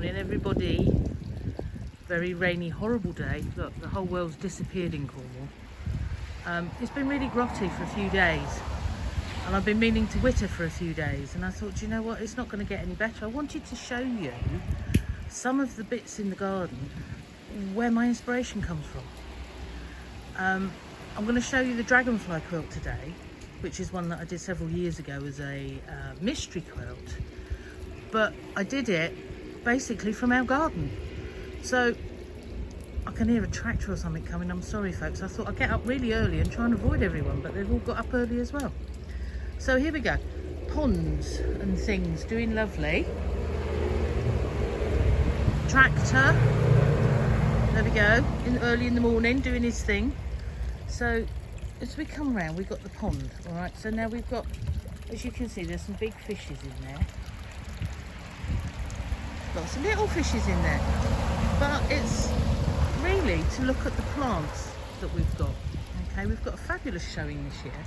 morning, everybody. Very rainy, horrible day. Look, the whole world's disappeared in Cornwall. It's been really grotty for a few days, and I've been meaning to witter for a few days, and I thought, you know what, it's not going to get any better. I wanted to show you some of the bits in the garden where my inspiration comes from. I'm going to show you the Dragonfly Quilt today, which is one that I did several years ago as a mystery quilt, but I did it basically from our garden. So I can hear a tractor or something coming. I'm sorry folks, I thought I'd get up really early and try and avoid everyone, but they've all got up early as well. So here we go, ponds and things doing lovely. Tractor, there we go, early in the morning doing his thing. So as we come around, we've got the pond, all right? So now we've got, as you can see, there's some big fishes in there. Lots of little fishes in there. But it's really to look at the plants that we've got. Okay, we've got a fabulous showing this year.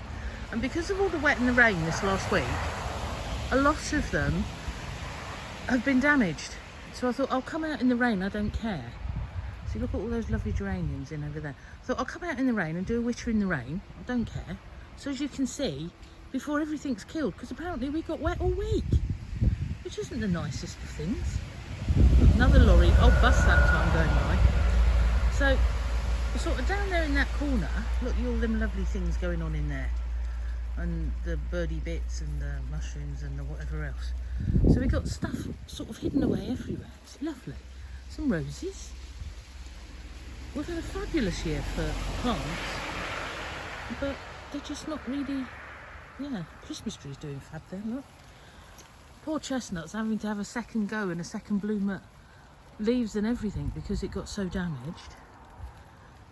And because of all the wet and the rain this last week, a lot of them have been damaged. So I thought, I'll come out in the rain, I don't care. See, look at all those lovely geraniums in over there. I thought I'll come out in the rain and do a witter in the rain. I don't care. So as you can see, before everything's killed, because apparently we got wet all week, which isn't the nicest of things. Another lorry, oh bus that time going by. So sort of down there in that corner, look at all them lovely things going on in there. And the birdie bits and the mushrooms and the whatever else. So we've got stuff sort of hidden away everywhere. It's lovely. Some roses. We've had a fabulous year for plants, but they're just not really, yeah, Christmas tree's doing fab there, look. Poor chestnuts having to have a second go and a second bloom at leaves and everything because it got so damaged.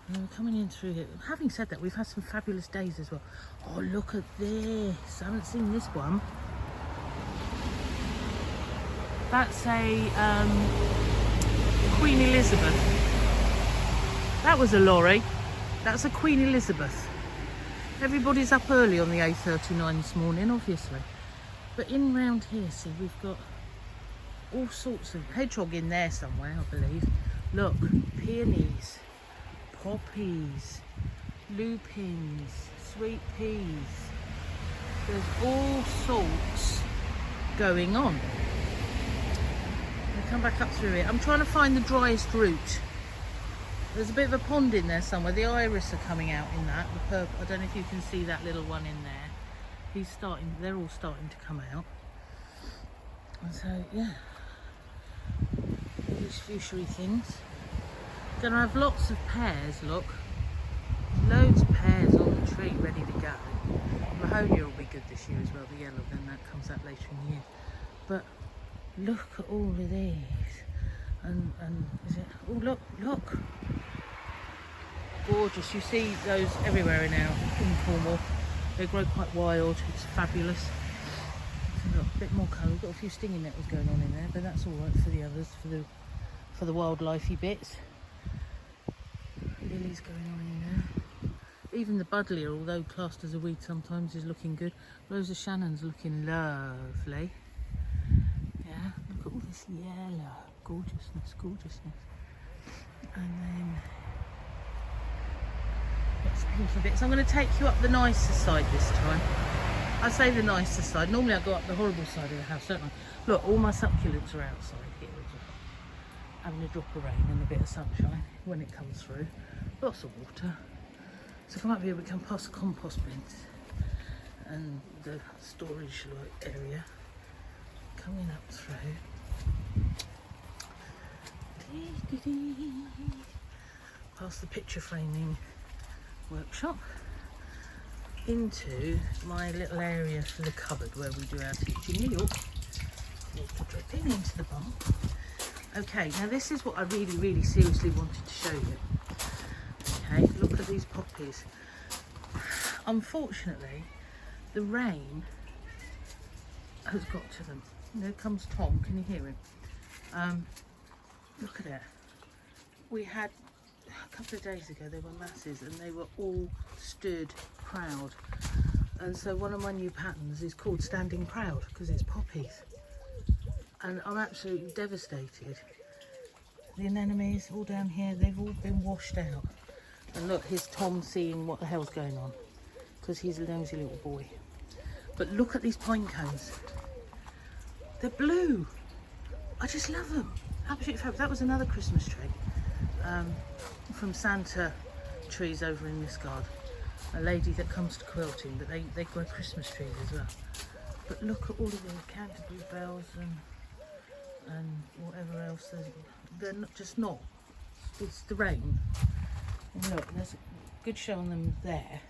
And we're coming in through here. Having said that, we've had some fabulous days as well. Oh, look at this. I haven't seen this one. That's a Queen Elizabeth. That was a lorry. That's a Queen Elizabeth. Everybody's up early on the A39 this morning, obviously. But in round here, see, we've got all sorts of hedgehog in there somewhere, I believe. Look, peonies, poppies, lupins, sweet peas. There's all sorts going on. I'll come back up through it. I'm trying to find the driest route. There's a bit of a pond in there somewhere. The iris are coming out in that, the purple. I don't know if you can see that little one in there. He's starting, they're all starting to come out. And so, yeah. All these fuchsia things. Gonna have lots of pears, look. Loads of pears on the tree ready to go. Mahonia will be good this year as well, the yellow, then that comes out later in the year. But look at all of these. And is it, oh look. Gorgeous, you see those everywhere in Cornwall. They grow quite wild, it's fabulous. So look, a bit more colour, we've got a few stinging nettles going on in there, but that's alright for the others, for the wildlifey bits. Lilies going on in there. Even the buddleia, although classed as a weed sometimes, is looking good. Rose of Shannon's looking lovely. Yeah, look at all this yellow. Gorgeousness. And then lots of pinky bits. I'm going to take you up the nicer side this time. I say the nicer side. Normally I go up the horrible side of the house, don't I? Look, all my succulents are outside here as well. Having a drop of rain and a bit of sunshine when it comes through. Lots of water. So come up here, we can pass the compost bins and the storage area. Coming up through. Past the picture framing workshop into my little area for the cupboard where we do our teaching. Water dripping into the bowl. Okay, now this is what I really seriously wanted to show you. Okay, look at these poppies. Unfortunately, the rain has got to them. There comes Tom, can you hear him? Look at it. We had a couple of days ago, there were masses and they were all stood proud. And so one of my new patterns is called Standing Proud because it's poppies. and I'm absolutely devastated. The anemones all down here, they've all been washed out. And look, here's Tom seeing what the hell's going on, because he's a nosy little boy. But look at these pine cones. They're blue. I just love them. Absolutely fabulous. That was another Christmas tree from Santa trees over in this garden. A lady that comes to quilting, but they grow Christmas trees as well. But look at all of the Canterbury bells and whatever else. They're not, just not. It's the rain. And look, there's a good show on them there,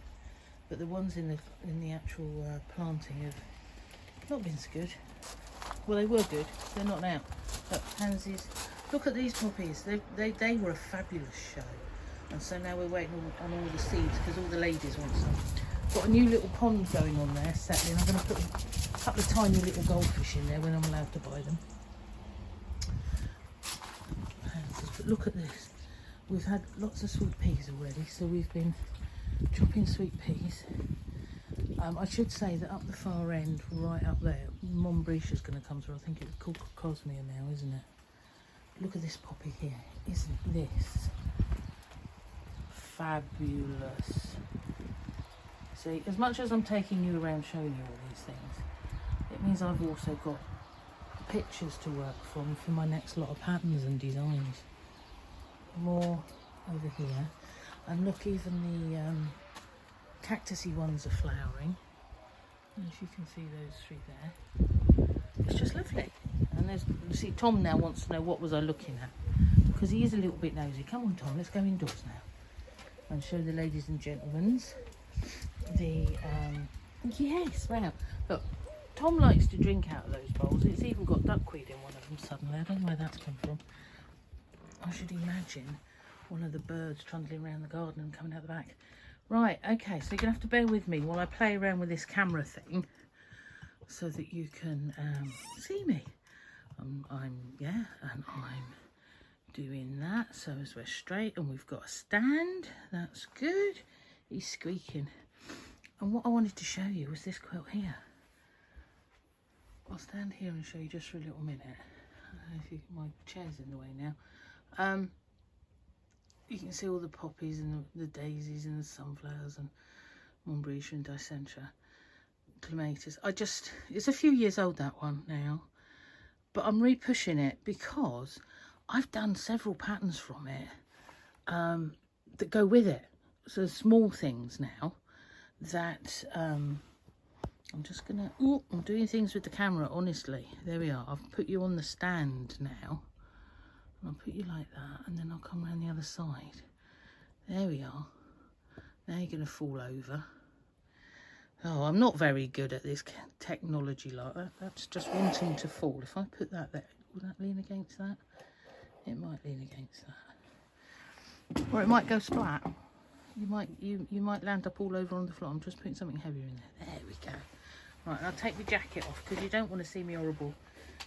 but the ones in the actual planting have not been so good. Well, they were good. They're not now. Look, pansies. Look at these poppies. They were a fabulous show. And so now we're waiting on all the seeds because all the ladies want some. Got a new little pond going on there, settling. I'm going to put a couple of tiny little goldfish in there when I'm allowed to buy them. But look at this. We've had lots of sweet peas already, so we've been chopping sweet peas. I should say that up the far end, right up there, Montbritia's going to come through. I think it's called Cosmere now, isn't it? Look at this poppy here. Isn't this fabulous? See, as much as I'm taking you around showing you all these things, it means I've also got pictures to work from for my next lot of patterns and designs. More over here, and look, even the cactusy ones are flowering. As you can see, those three there. It's just lovely. And there's, you see, Tom now wants to know what was I looking at, because he is a little bit nosy. Come on, Tom, let's go indoors now and show the ladies and gentlemen the yes, wow. Look, Tom likes to drink out of those bowls. It's even got duckweed in one of them suddenly. I don't know where that's come from. I should imagine one of the birds trundling around the garden and coming out the back. Right, okay, so you're gonna have to bear with me while I play around with this camera thing so that you can see me. I'm doing that so as we're straight, and we've got a stand. That's good. He's squeaking. And what I wanted to show you was this quilt here. I'll stand here and show you just for a little minute. I don't know if my chair's in the way now. You can see all the poppies and the daisies and the sunflowers and Montbritias and Dicentra, clematis. It's a few years old, that one now, but I'm repushing it because I've done several patterns from it that go with it. So small things now that I'm just gonna, I'm doing things with the camera, honestly. There we are. I've put you on the stand now. I'll put you like that, and then I'll come around the other side. There we are. Now you're going to fall over. Oh, I'm not very good at this technology like that. That's just wanting to fall. If I put that there, will that lean against that? It might lean against that. Or it might go splat. You might land up all over on the floor. I'm just putting something heavier in there. There we go. Right, and I'll take the jacket off because you don't want to see me horrible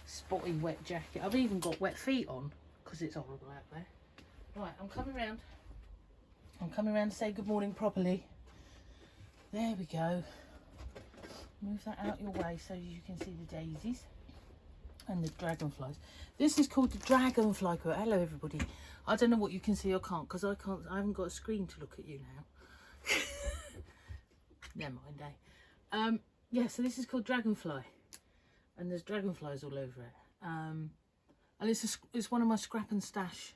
spotty wet jacket. I've even got wet feet on, because it's horrible out there. Right, I'm coming round. I'm coming round to say good morning properly. There we go. Move that out your way so you can see the daisies and the dragonflies. This is called the Dragonfly Quilt. Hello everybody. I don't know what you can see or can't, because I haven't got a screen to look at you now. Never mind, eh? Yeah, so this is called Dragonfly, and there's dragonflies all over it. And it's one of my scrap and stash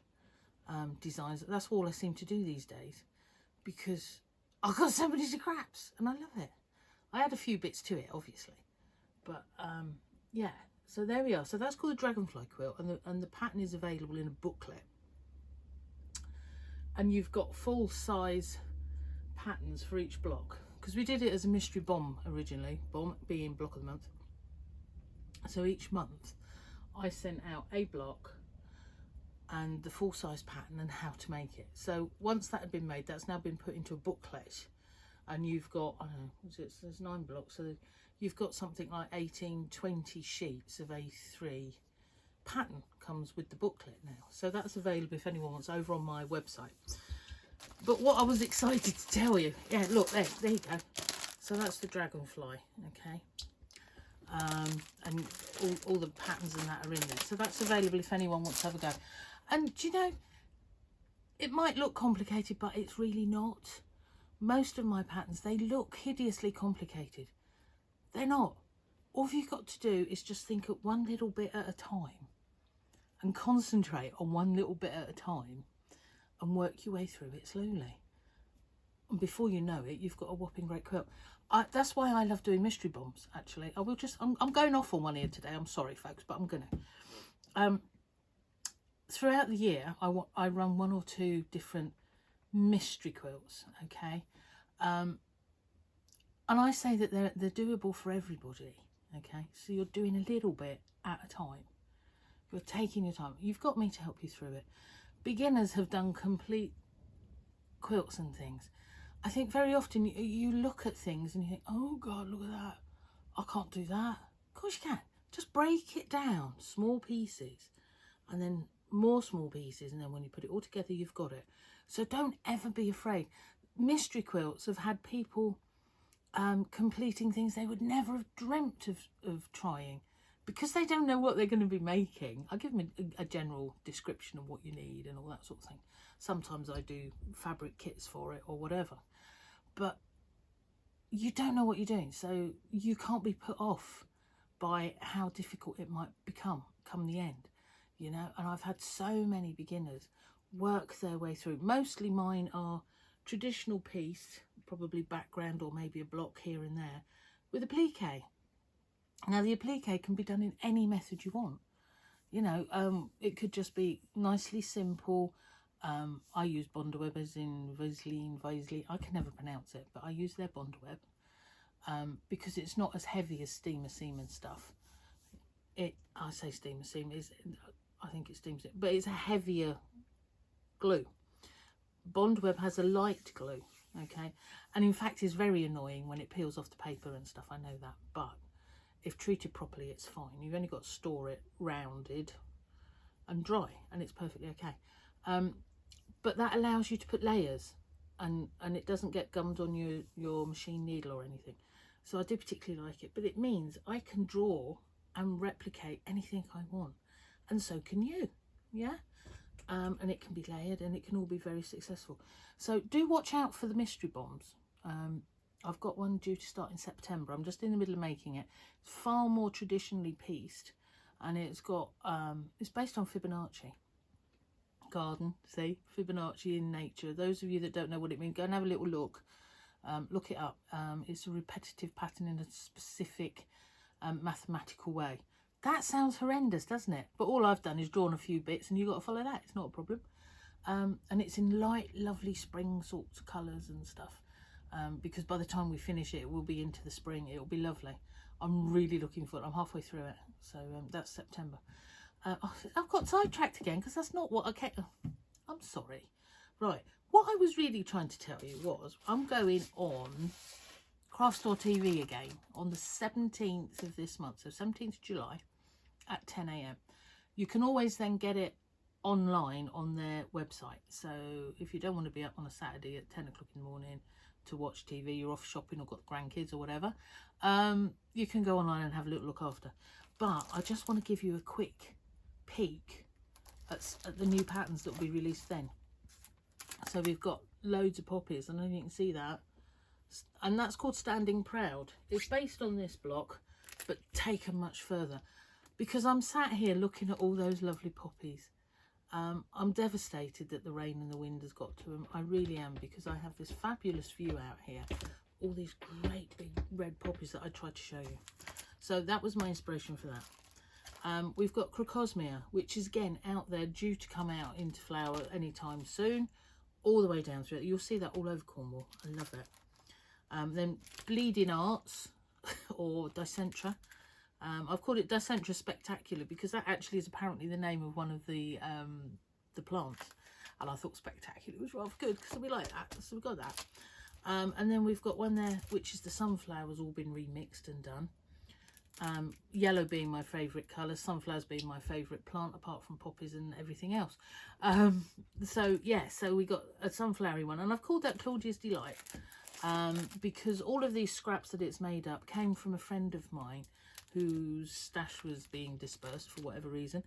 designs. That's all I seem to do these days, because I've got so many scraps and I love it. I add a few bits to it, obviously, but yeah. So there we are. So that's called a Dragonfly Quilt, and the pattern is available in a booklet. And you've got full size patterns for each block, because we did it as a mystery bomb originally, bomb being block of the month. So each month I sent out a block and the full size pattern and how to make it. So once that had been made, that's now been put into a booklet, and you've got, I don't know, there's 9 blocks, so you've got something like 18-20 sheets of A3 pattern comes with the booklet now. So that's available if anyone wants, over on my website. But what I was excited to tell you, yeah, look, there you go. So that's the Dragonfly, okay. and all the patterns and that are in there. So that's available if anyone wants to have a go. And do you know, it might look complicated, but it's really not. Most of my patterns, they look hideously complicated. They're not. All you've got to do is just think at one little bit at a time and concentrate on one little bit at a time and work your way through it slowly. And before you know it, you've got a whopping great quilt. That's why I love doing mystery bombs, actually. I'm going off on one here today. I'm sorry, folks, but I'm going to. Throughout the year, I run 1 or 2 different mystery quilts, okay? And I say that they're doable for everybody, okay? So you're doing a little bit at a time. You're taking your time. You've got me to help you through it. Beginners have done complete quilts and things. I think very often you look at things and you think, oh God, look at that. I can't do that. Of course you can. Just break it down, small pieces, and then more small pieces. And then when you put it all together, you've got it. So don't ever be afraid. Mystery quilts have had people completing things they would never have dreamt of trying, because they don't know what they're going to be making. I give them a general description of what you need and all that sort of thing. Sometimes I do fabric kits for it or whatever, but you don't know what you're doing, so you can't be put off by how difficult it might become come the end, you know. And I've had so many beginners work their way through. Mostly mine are traditional piece, probably background or maybe a block here and there, with applique. Now the applique can be done in any method you want, you know. It could just be nicely simple. I use Bondweb, as in Vaseline, I can never pronounce it, but I use their Bondweb because it's not as heavy as steamer seam and stuff. I say steamer seam, I think it steams it, but it's a heavier glue. Bondweb has a light glue, okay, and in fact is very annoying when it peels off the paper and stuff, I know that, but if treated properly it's fine. You've only got to store it rounded and dry and it's perfectly okay. But that allows you to put layers, and it doesn't get gummed on your machine needle or anything. So I do particularly like it, but it means I can draw and replicate anything I want, and so can you, yeah. And it can be layered and it can all be very successful. So do watch out for the mystery bombs. I've got one due to start in September. I'm just in the middle of making it. It's far more traditionally pieced, and it's got it's based on Fibonacci. Garden, see, Fibonacci in nature. Those of you that don't know what it means, go and have a little look. Look it up. It's a repetitive pattern in a specific mathematical way. That sounds horrendous, doesn't it? But all I've done is drawn a few bits, and you've got to follow that. It's not a problem. And it's in light, lovely spring sorts of colours and stuff. Because by the time we finish it, we'll be into the spring. It'll be lovely. I'm really looking forward. I'm halfway through it, so that's September. I've got sidetracked again because that's not what I came. I'm sorry. Right, what I was really trying to tell you was I'm going on Craftstoretv again on the 17th of this month, so 17th July at 10 AM. You can always then get it online on their website. So if you don't want to be up on a Saturday at 10 o'clock in the morning to watch TV, you're off shopping or got grandkids or whatever, you can go online and have a little look after. But I just want to give you a quick peek at the new patterns that will be released then. So we've got loads of poppies, I know you can see that, and that's called Standing Proud. It's based on this block but taken much further, because I'm sat here looking at all those lovely poppies. I'm devastated that the rain and the wind has got to them. I really am, because I have this fabulous view out here, all these great big red poppies that I tried to show you. So that was my inspiration for that. We've got Crocosmia, which is again out there, due to come out into flower anytime soon, all the way down through it. You'll see that all over Cornwall. I love it. Then Bleeding Arts or Dicentra. I've called it Dicentra Spectacular because that actually is apparently the name of one of the plants, and I thought Spectacular was rather good because we like that, so we've got that. And then we've got one there which is the sunflowers all been remixed and done. Yellow being my favourite colour, sunflowers being my favourite plant apart from poppies and everything else. So yeah, so we got a sunflowery one, and I've called that Claudia's Delight because all of these scraps that it's made up came from a friend of mine whose stash was being dispersed for whatever reason.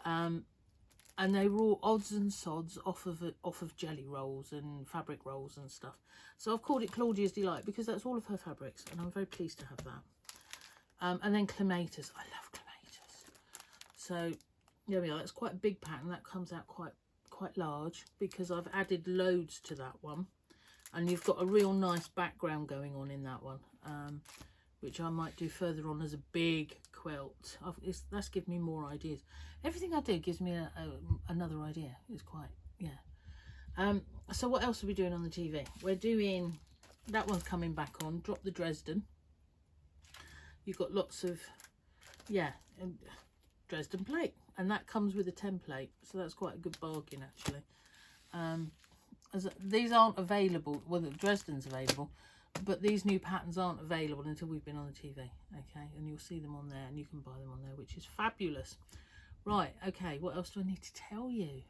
And they were all odds and sods off of jelly rolls and fabric rolls and stuff. So I've called it Claudia's Delight because that's all of her fabrics, and I'm very pleased to have that. And then clematis. I love clematis. So there we are. It's quite a big pattern. That comes out quite large because I've added loads to that one. And you've got a real nice background going on in that one, which I might do further on as a big quilt. That's given me more ideas. Everything I do gives me another idea. It's quite, yeah. So what else are we doing on the TV? We're doing, that one's coming back on, Drop the Dresden. You've got lots of, yeah, Dresden plate. And that comes with a template. So that's quite a good bargain, actually. As these aren't available, well, the Dresden's available, but these new patterns aren't available until we've been on the TV, okay? And you'll see them on there, and you can buy them on there, which is fabulous. Right, okay, what else do I need to tell you?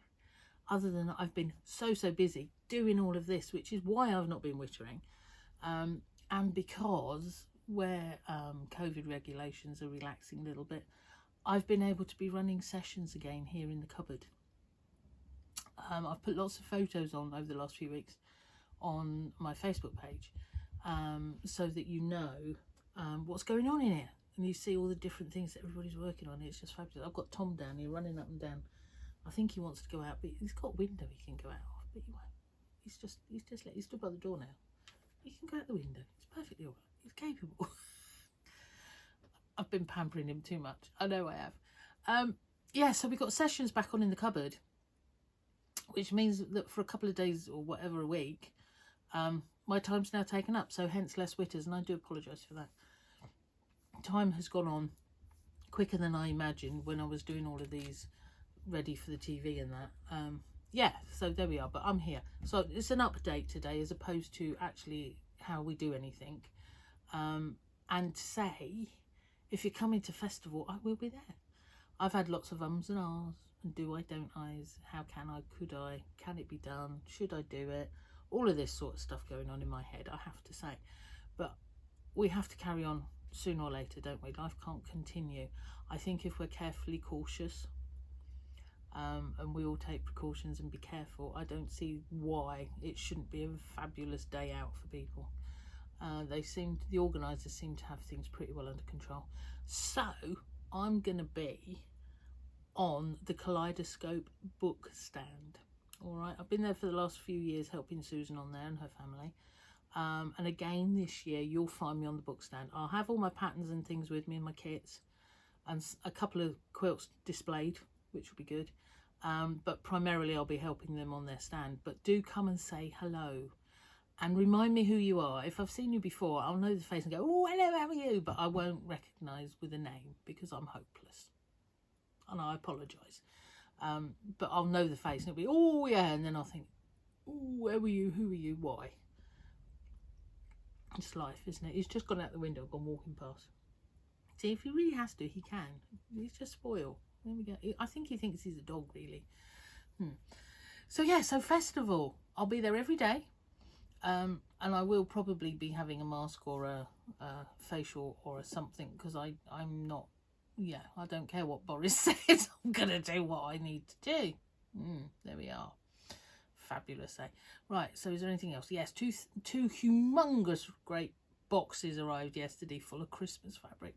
Other than I've been so busy doing all of this, which is why I've not been wittering, and because where COVID regulations are relaxing a little bit, I've been able to be running sessions again here in the cupboard. I've put lots of photos on over the last few weeks on my Facebook page, so that you know what's going on in here, and you see all the different things that everybody's working on. It's just fabulous. I've got Tom down here running up and down. I think he wants to go out, but he's got a window he can go out of, but he won't. He's stood by the door now. He can go out the window. It's perfectly all right. He's capable. I've been pampering him too much. I know I have. Yeah, so we've got sessions back on in the cupboard, which means that for a couple of days or whatever a week, my time's now taken up, so hence less witters, and I do apologise for that. Time has gone on quicker than I imagined when I was doing all of these ready for the TV and that. Yeah, so there we are, but I'm here. So it's an update today as opposed to actually how we do anything. And to say, if you're coming to festival, I will be there. I've had lots of ums and ahs, and do I, don't I's, how can I, could I, can it be done, should I do it, all of this sort of stuff going on in my head, I have to say. But we have to carry on sooner or later, don't we? Life can't continue. I think if we're carefully cautious, and we all take precautions and be careful, I don't see why it shouldn't be a fabulous day out for people. The organisers seem to have things pretty well under control. So I'm going to be on the Kaleidoscope Book stand. All right, I've been there for the last few years helping Susan on there and her family. And again this year you'll find me on the book stand. I'll have all my patterns and things with me and my kits, and a couple of quilts displayed, which will be good. But primarily I'll be helping them on their stand. But do come and say hello. And remind me who you are. If I've seen you before, I'll know the face and go, oh, hello, how are you? But I won't recognise with a name because I'm hopeless. And I apologise. But I'll know the face and it'll be, oh, yeah. And then I'll think, oh, where were you? Who are you? Why? It's life, isn't it? He's just gone out the window, gone walking past. See, if he really has to, he can. He's just spoiled. There we go. I think he thinks he's a dog, really. So, yeah, so festival. I'll be there every day. And I will probably be having a mask or a facial or a something, because I'm not, yeah, I don't care what Boris says. I'm going to do what I need to do. There we are. Fabulous, eh? Right, so is there anything else? Yes, two humongous great boxes arrived yesterday full of Christmas fabric.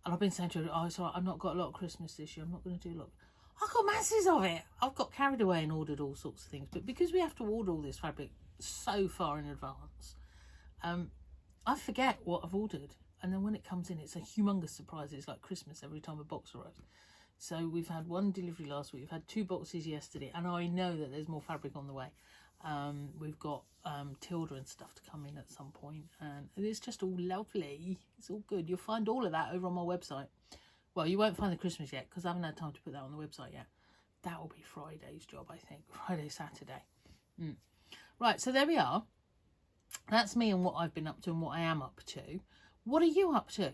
And I've been saying to her, oh, it's all right, I've not got a lot of Christmas this year. I'm not going to do a lot. I've got masses of it. I've got carried away and ordered all sorts of things. But because we have to order all this fabric so far in advance, I forget what I've ordered, and then when it comes in, it's a humongous surprise. It's like Christmas every time a box arrives. So we've had one delivery last week, we've had 2 boxes yesterday, and I know that there's more fabric on the way. We've got Tilda and stuff to come in at some point, and it's just all lovely. It's all good. You'll find all of that over on my website. Well, you won't find the Christmas yet because I haven't had time to put that on the website yet. That will be Friday's job, I think. Friday, Saturday. Right, so there we are. That's me and what I've been up to and what I am up to. What are you up to?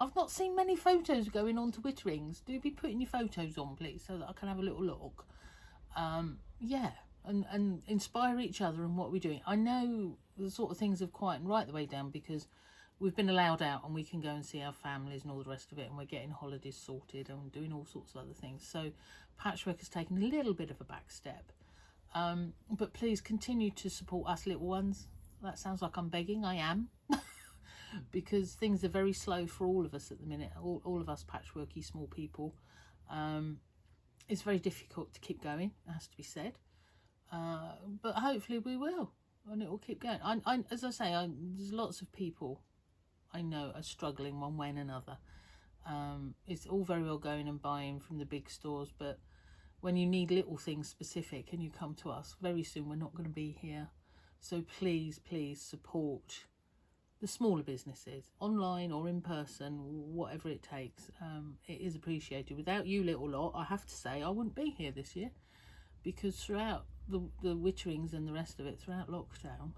I've not seen many photos going on to Witterings. Do be putting your photos on, please, so that I can have a little look. Yeah, and inspire each other and what we're doing. I know the sort of things have quietened right the way down because we've been allowed out and we can go and see our families and all the rest of it, and we're getting holidays sorted and doing all sorts of other things. So Patchwork has taken a little bit of a back step. But please continue to support us little ones. That sounds like I'm begging. I am. Because things are very slow for all of us at the minute. All of us patchworky small people. It's very difficult to keep going, it has to be said. But hopefully we will. And it will keep going. As I say, there's lots of people I know are struggling one way and another. It's all very well going and buying from the big stores, but when you need little things specific and you come to us, very soon we're not going to be here. So please, please support the smaller businesses, online or in person, whatever it takes. It is appreciated. Without you little lot, I have to say, I wouldn't be here this year, because throughout the witterings and the rest of it, throughout lockdown,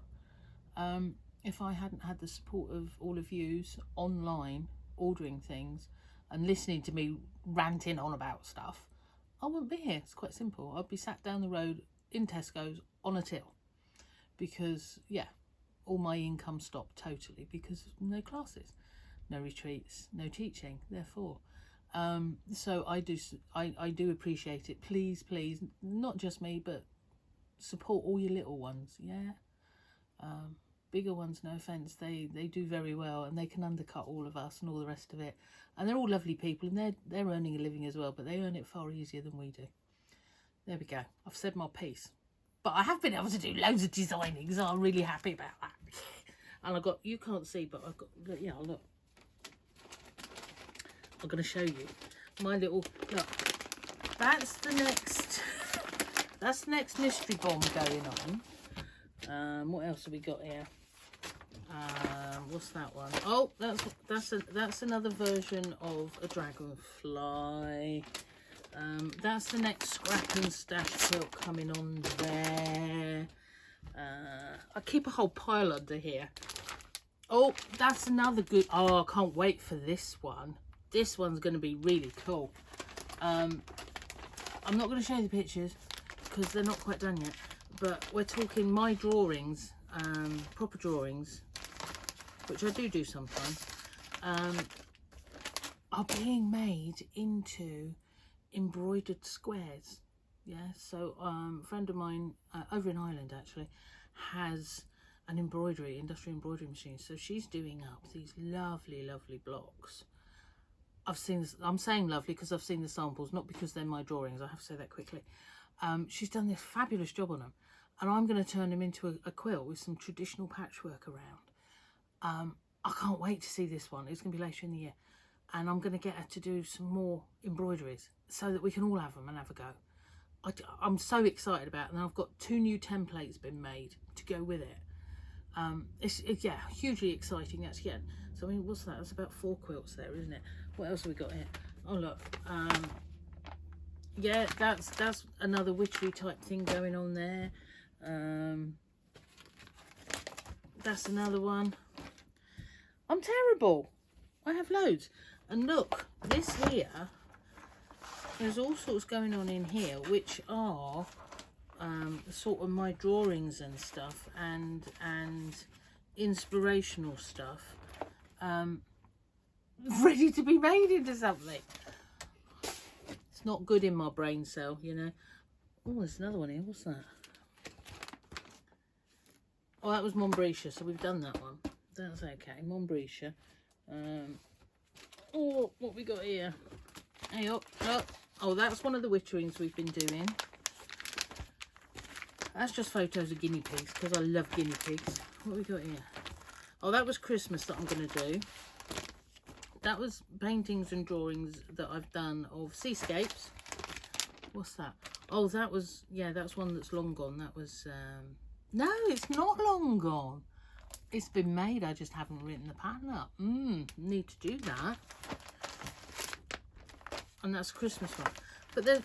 if I hadn't had the support of all of yous online, ordering things and listening to me ranting on about stuff, I wouldn't be here. It's quite simple. I'd be sat down the road in Tesco's on a till, because yeah, all my income stopped totally because no classes, no retreats, no teaching, therefore. So I do appreciate it. Please, please, not just me, but support all your little ones, yeah? Bigger ones, no offence, they do very well, and they can undercut all of us and all the rest of it. And they're all lovely people, and they're earning a living as well, but they earn it far easier than we do. There we go. I've said my piece. But I have been able to do loads of designing, so I'm really happy about that. And I got, you can't see, but I've got, yeah, look. I'm going to show you my little, look. That's the next mystery bomb going on. What else have we got here? What's that one? Oh, that's another version of a dragonfly. That's the next scrap and stash quilt coming on there. I keep a whole pile under here. Oh, that's another good. Oh, I can't wait for this one. This one's going to be really cool. I'm not going to show you the pictures because they're not quite done yet. But we're talking my drawings, proper drawings, which I do sometimes, are being made into embroidered squares. Yeah, so a friend of mine over in Ireland actually has an industrial embroidery machine, so she's doing up these lovely blocks. I'm saying lovely because I've seen the samples, not because they're my drawings, I have to say that quickly. She's done this fabulous job on them, and I'm going to turn them into a quilt with some traditional patchwork around. I can't wait to see this one. It's going to be later in the year, and I'm going to get her to do some more embroideries so that we can all have them and have a go. I'm so excited about it, and I've got 2 new templates been made to go with it. It's yeah, hugely exciting. That's yeah. So I mean, what's that? That's about 4 quilts there, isn't it? What else have we got here? Oh look, yeah, that's another witchery type thing going on there. That's another one. I'm terrible. I have loads. And look, this here, there's all sorts going on in here, which are sort of my drawings and stuff, and inspirational stuff, ready to be made into something. It's not good in my brain cell, you know. Oh, there's another one here. What's that? Oh, that was Montbretia, so we've done that one. That's okay. Montbretia. Oh, what we got here? Hey up, up. Oh, that's one of the witterings we've been doing. That's just photos of guinea pigs, because I love guinea pigs. What we got here? Oh, that was Christmas that I'm going to do. That was paintings and drawings that I've done of seascapes. What's that? Oh, that was, yeah, that's one that's long gone. That was, no, it's not long gone. It's been made, I just haven't written the pattern up. Need to do that. And that's a Christmas one. But then,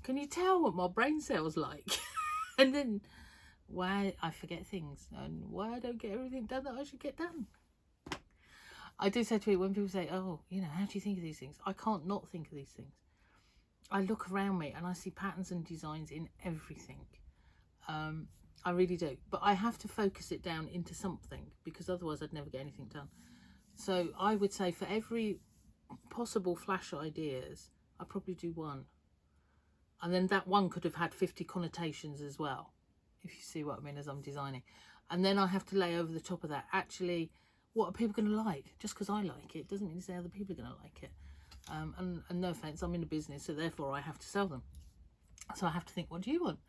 can you tell what my brain cell's like? And then, why I forget things, and why I don't get everything done that I should get done. I do say to me, when people say, oh, you know, how do you think of these things? I can't not think of these things. I look around me and I see patterns and designs in everything. I really do. But I have to focus it down into something, because otherwise I'd never get anything done. So I would say for every possible flash ideas, I probably do one. And then that one could have had 50 connotations as well, if you see what I mean, as I'm designing. And then I have to lay over the top of that, actually, what are people going to like? Just because I like it doesn't mean to say other people are going to like it. And no offence, I'm in a business, so therefore I have to sell them. So I have to think, what do you want?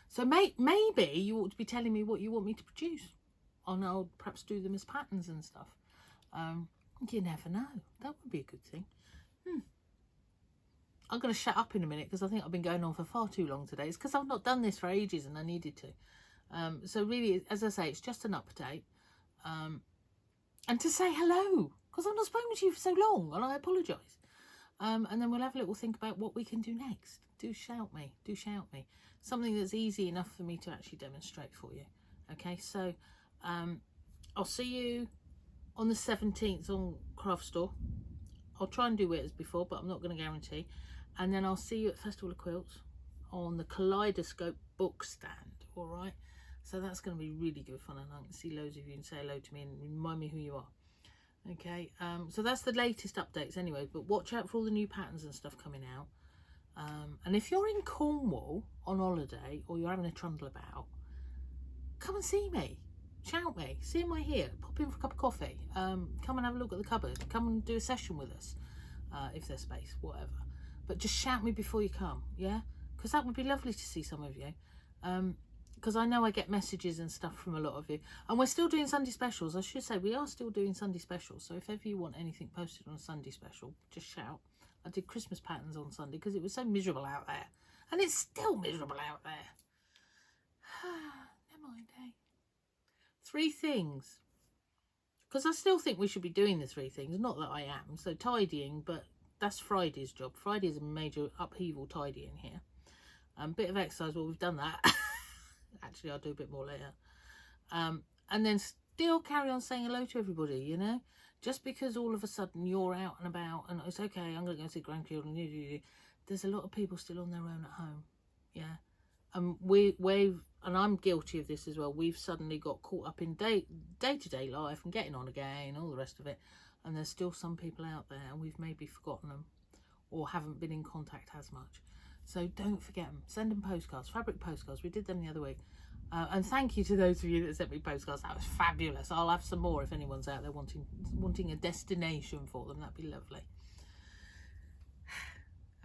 So maybe you ought to be telling me what you want me to produce. And I'll perhaps do them as patterns and stuff. You never know. That would be a good thing. I'm going to shut up in a minute because I think I've been going on for far too long today. It's because I've not done this for ages and I needed to. So really, as I say, it's just an update. And to say hello, because I've not spoken to you for so long, and I apologise. And then we'll have a little think about what we can do next. Do shout me. Do shout me. Something that's easy enough for me to actually demonstrate for you. Okay, so I'll see you on the 17th on Craft Store. I'll try and do it as before, but I'm not going to guarantee. And then I'll see you at Festival of Quilts on the Kaleidoscope Book stand. All right. So that's going to be really good fun, and I can see loads of you and say hello to me and remind me who you are. Okay. So that's the latest updates anyway. But watch out for all the new patterns and stuff coming out. And if you're in Cornwall on holiday or you're having a trundle about, come and see me. Shout me. See, am I here? Pop in for a cup of coffee. Come and have a look at the cupboard. Come and do a session with us, if there's space, whatever. But just shout me before you come, yeah? Because that would be lovely to see some of you. Because I know I get messages and stuff from a lot of you. And we're still doing Sunday specials. I should say we are still doing Sunday specials. So if ever you want anything posted on a Sunday special, just shout. I did Christmas patterns on Sunday because it was so miserable out there. And it's still miserable out there. Never mind, eh? 3 things. Because I still think we should be doing the 3 things. Not that I am. So tidying, but that's Friday's job. Friday is a major upheaval tidying here. Bit of exercise, well, we've done that. Actually, I'll do a bit more later. And then still carry on saying hello to everybody, you know. Just because all of a sudden you're out and about and it's okay, I'm going to go see grandchildren. There's a lot of people still on their own at home. Yeah. And and I'm guilty of this as well. We've suddenly got caught up in day-to-day life and getting on again, all the rest of it. And there's still some people out there and we've maybe forgotten them or haven't been in contact as much. So don't forget them. Send them postcards, fabric postcards. We did them the other week. And thank you to those of you that sent me postcards. That was fabulous. I'll have some more if anyone's out there wanting a destination for them. That'd be lovely.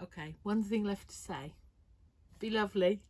Okay, one thing left to say. Be lovely.